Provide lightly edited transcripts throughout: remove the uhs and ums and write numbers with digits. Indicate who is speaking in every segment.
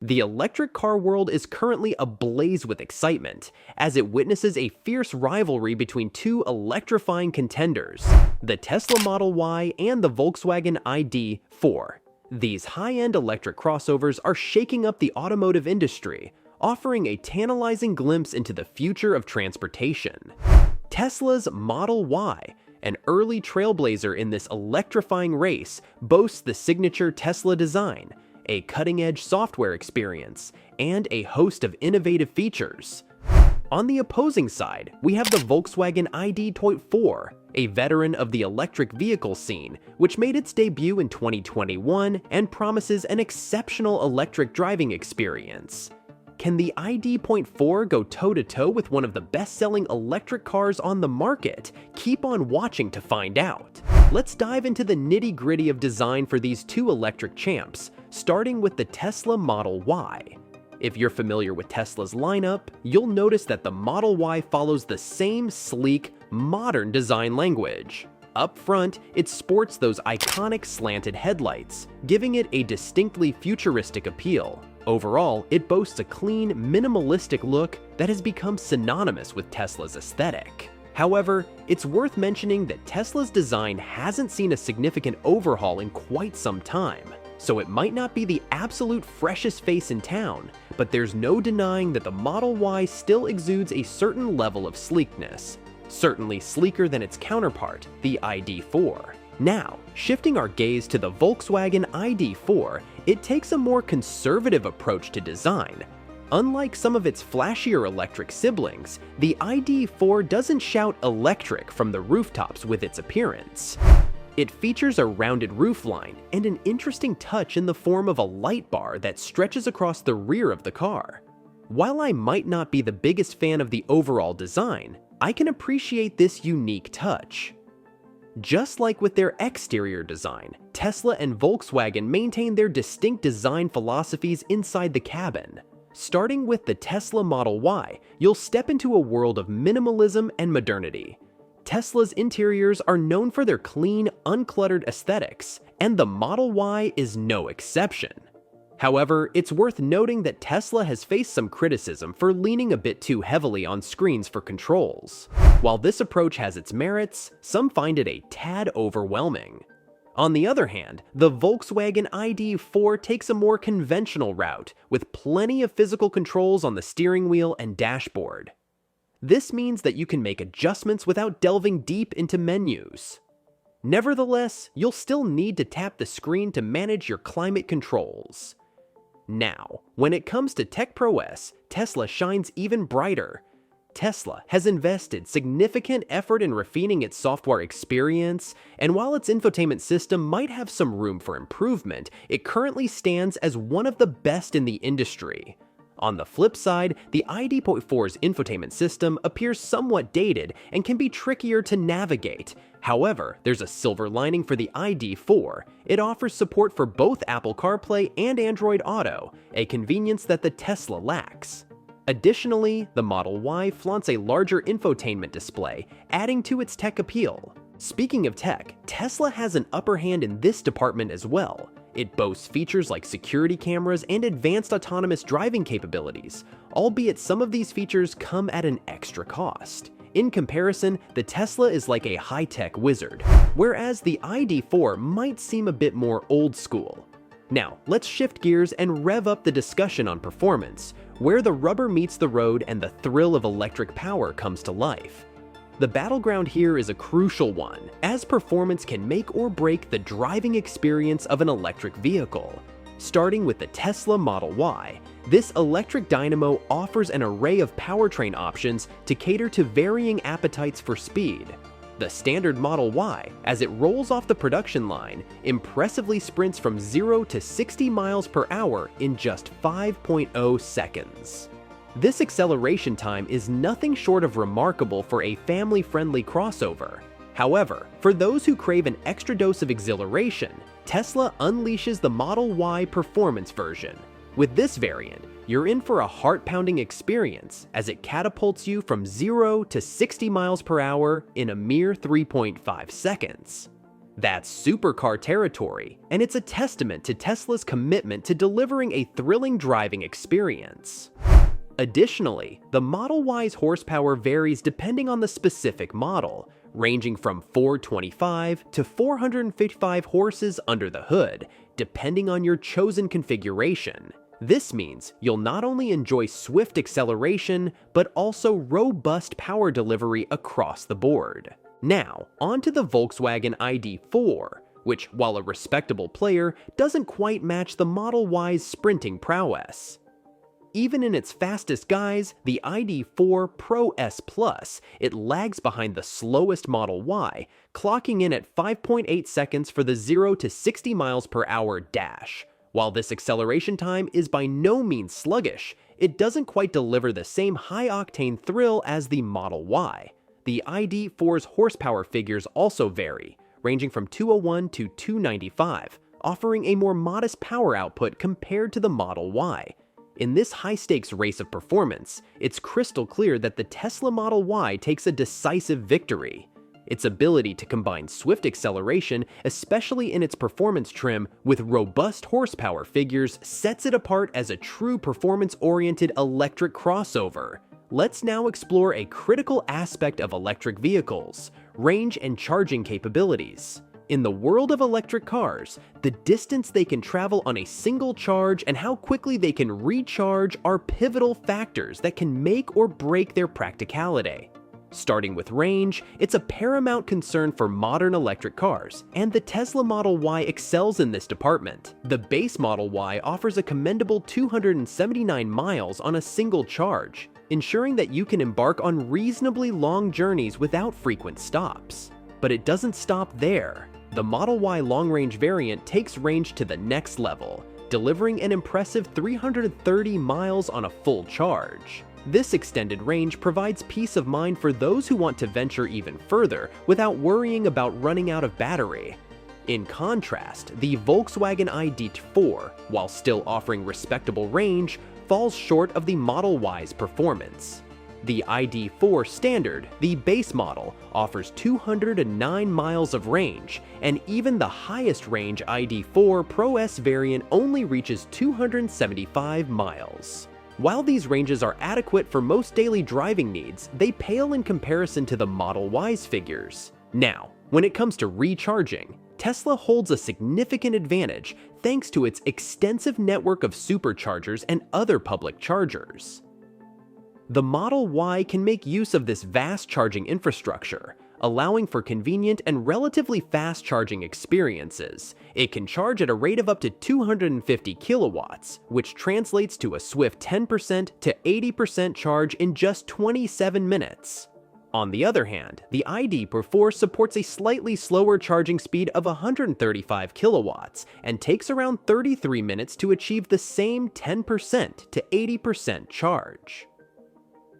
Speaker 1: The electric car world is currently ablaze with excitement, as it witnesses a fierce rivalry between two electrifying contenders, the Tesla Model Y and the Volkswagen ID.4. These high-end electric crossovers are shaking up the automotive industry, offering a tantalizing glimpse into the future of transportation. Tesla's Model Y, an early trailblazer in this electrifying race, boasts the signature Tesla design, a cutting-edge software experience, and a host of innovative features. On the opposing side, we have the Volkswagen ID.4, a veteran of the electric vehicle scene, which made its debut in 2021 and promises an exceptional electric driving experience. Can the ID.4 go toe-to-toe with one of the best-selling electric cars on the market? Keep on watching to find out. Let's dive into the nitty-gritty of design for these two electric champs, starting with the Tesla Model Y. If you're familiar with Tesla's lineup, you'll notice that the Model Y follows the same sleek, modern design language. Up front, it sports those iconic slanted headlights, giving it a distinctly futuristic appeal. Overall, it boasts a clean, minimalistic look that has become synonymous with Tesla's aesthetic. However, it's worth mentioning that Tesla's design hasn't seen a significant overhaul in quite some time, so it might not be the absolute freshest face in town, but there's no denying that the Model Y still exudes a certain level of sleekness, certainly sleeker than its counterpart, the ID.4. Now, shifting our gaze to the Volkswagen ID.4, it takes a more conservative approach to design. Unlike some of its flashier electric siblings, the ID.4 doesn't shout electric from the rooftops with its appearance. It features a rounded roofline and an interesting touch in the form of a light bar that stretches across the rear of the car. While I might not be the biggest fan of the overall design, I can appreciate this unique touch. Just like with their exterior design, Tesla and Volkswagen maintain their distinct design philosophies inside the cabin. Starting with the Tesla Model Y, you'll step into a world of minimalism and modernity. Tesla's interiors are known for their clean, uncluttered aesthetics, and the Model Y is no exception. However, it's worth noting that Tesla has faced some criticism for leaning a bit too heavily on screens for controls. While this approach has its merits, some find it a tad overwhelming. On the other hand, the Volkswagen ID.4 takes a more conventional route, with plenty of physical controls on the steering wheel and dashboard. This means that you can make adjustments without delving deep into menus. Nevertheless, you'll still need to tap the screen to manage your climate controls. Now, when it comes to tech prowess, Tesla shines even brighter. Tesla has invested significant effort in refining its software experience, and while its infotainment system might have some room for improvement, it currently stands as one of the best in the industry. On the flip side, the ID.4's infotainment system appears somewhat dated and can be trickier to navigate. However, there's a silver lining for the ID.4. It offers support for both Apple CarPlay and Android Auto, a convenience that the Tesla lacks. Additionally, the Model Y flaunts a larger infotainment display, adding to its tech appeal. Speaking of tech, Tesla has an upper hand in this department as well. It boasts features like security cameras and advanced autonomous driving capabilities, albeit some of these features come at an extra cost. In comparison, the Tesla is like a high-tech wizard, whereas the ID.4 might seem a bit more old school. Now, let's shift gears and rev up the discussion on performance, where the rubber meets the road and the thrill of electric power comes to life. The battleground here is a crucial one, as performance can make or break the driving experience of an electric vehicle. Starting with the Tesla Model Y, this electric dynamo offers an array of powertrain options to cater to varying appetites for speed. The standard Model Y, as it rolls off the production line, impressively sprints from 0 to 60 miles per hour in just 5.0 seconds. This acceleration time is nothing short of remarkable for a family-friendly crossover. However, for those who crave an extra dose of exhilaration, Tesla unleashes the Model Y performance version. With this variant, you're in for a heart-pounding experience as it catapults you from 0 to 60 miles per hour in a mere 3.5 seconds. That's supercar territory, and it's a testament to Tesla's commitment to delivering a thrilling driving experience. Additionally, the Model Y's horsepower varies depending on the specific model, ranging from 425 to 455 horses under the hood, depending on your chosen configuration. This means you'll not only enjoy swift acceleration, but also robust power delivery across the board. Now, onto the Volkswagen ID.4, which, while a respectable player, doesn't quite match the Model Y's sprinting prowess. Even in its fastest guise, the ID.4 Pro S Plus, it lags behind the slowest Model Y, clocking in at 5.8 seconds for the 0 to 60 miles per hour dash. While this acceleration time is by no means sluggish, it doesn't quite deliver the same high-octane thrill as the Model Y. The ID.4's horsepower figures also vary, ranging from 201 to 295, offering a more modest power output compared to the Model Y. In this high-stakes race of performance, it's crystal clear that the Tesla Model Y takes a decisive victory. Its ability to combine swift acceleration, especially in its performance trim, with robust horsepower figures sets it apart as a true performance-oriented electric crossover. Let's now explore a critical aspect of electric vehicles: range and charging capabilities. In the world of electric cars, the distance they can travel on a single charge and how quickly they can recharge are pivotal factors that can make or break their practicality. Starting with range, it's a paramount concern for modern electric cars, and the Tesla Model Y excels in this department. The base Model Y offers a commendable 279 miles on a single charge, ensuring that you can embark on reasonably long journeys without frequent stops. But it doesn't stop there. The Model Y long-range variant takes range to the next level, delivering an impressive 330 miles on a full charge. This extended range provides peace of mind for those who want to venture even further without worrying about running out of battery. In contrast, the Volkswagen ID.4, while still offering respectable range, falls short of the Model Y's performance. The ID.4 Standard, the base model, offers 209 miles of range, and even the highest range ID.4 Pro S variant only reaches 275 miles. While these ranges are adequate for most daily driving needs, they pale in comparison to the Model Y's figures. Now, when it comes to recharging, Tesla holds a significant advantage thanks to its extensive network of superchargers and other public chargers. The Model Y can make use of this vast charging infrastructure, allowing for convenient and relatively fast charging experiences. It can charge at a rate of up to 250 kilowatts, which translates to a swift 10% to 80% charge in just 27 minutes. On the other hand, the ID.4 supports a slightly slower charging speed of 135 kilowatts and takes around 33 minutes to achieve the same 10% to 80% charge.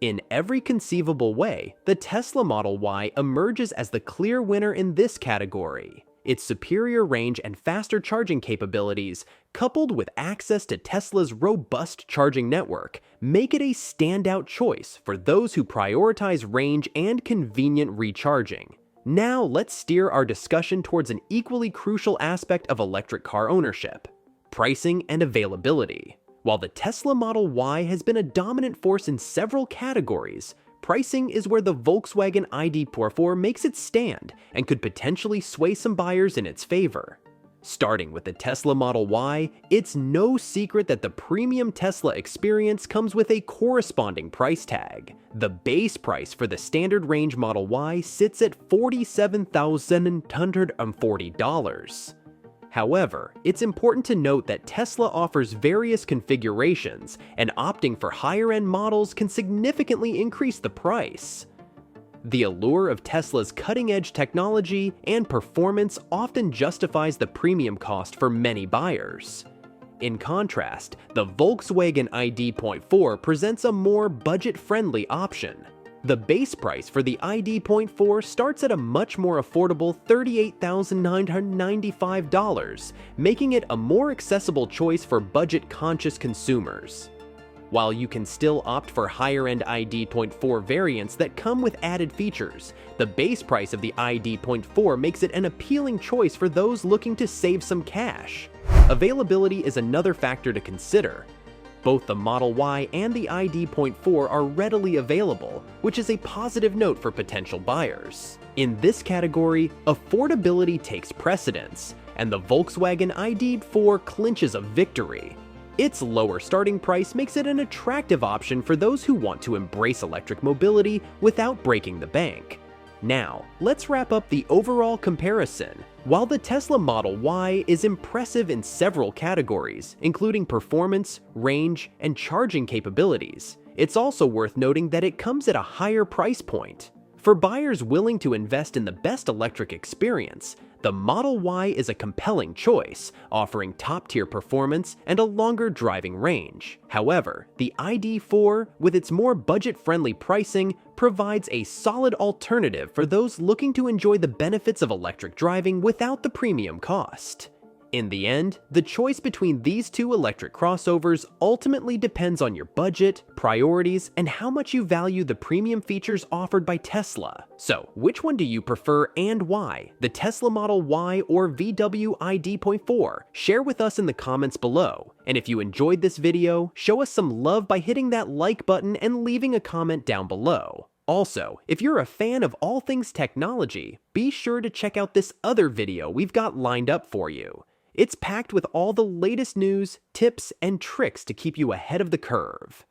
Speaker 1: In every conceivable way, the Tesla Model Y emerges as the clear winner in this category. Its superior range and faster charging capabilities, coupled with access to Tesla's robust charging network, make it a standout choice for those who prioritize range and convenient recharging. Now let's steer our discussion towards an equally crucial aspect of electric car ownership: pricing and availability. While the Tesla Model Y has been a dominant force in several categories, pricing is where the Volkswagen ID.4 makes its stand and could potentially sway some buyers in its favor. Starting with the Tesla Model Y, it's no secret that the premium Tesla experience comes with a corresponding price tag. The base price for the standard range Model Y sits at $47,940. However, it's important to note that Tesla offers various configurations, and opting for higher-end models can significantly increase the price. The allure of Tesla's cutting-edge technology and performance often justifies the premium cost for many buyers. In contrast, the Volkswagen ID.4 presents a more budget-friendly option. The base price for the ID.4 starts at a much more affordable $38,995, making it a more accessible choice for budget-conscious consumers. While you can still opt for higher-end ID.4 variants that come with added features, the base price of the ID.4 makes it an appealing choice for those looking to save some cash. Availability is another factor to consider. Both the Model Y and the ID.4 are readily available, which is a positive note for potential buyers. In this category, affordability takes precedence, and the Volkswagen ID.4 clinches a victory. Its lower starting price makes it an attractive option for those who want to embrace electric mobility without breaking the bank. Now, let's wrap up the overall comparison. While the Tesla Model Y is impressive in several categories, including performance, range, and charging capabilities, it's also worth noting that it comes at a higher price point. For buyers willing to invest in the best electric experience, the Model Y is a compelling choice, offering top-tier performance and a longer driving range. However, the ID.4, with its more budget-friendly pricing, provides a solid alternative for those looking to enjoy the benefits of electric driving without the premium cost. In the end, the choice between these two electric crossovers ultimately depends on your budget, priorities, and how much you value the premium features offered by Tesla. So, which one do you prefer and why? The Tesla Model Y or VW ID.4? Share with us in the comments below. And if you enjoyed this video, show us some love by hitting that like button and leaving a comment down below. Also, if you're a fan of all things technology, be sure to check out this other video we've got lined up for you. It's packed with all the latest news, tips, and tricks to keep you ahead of the curve.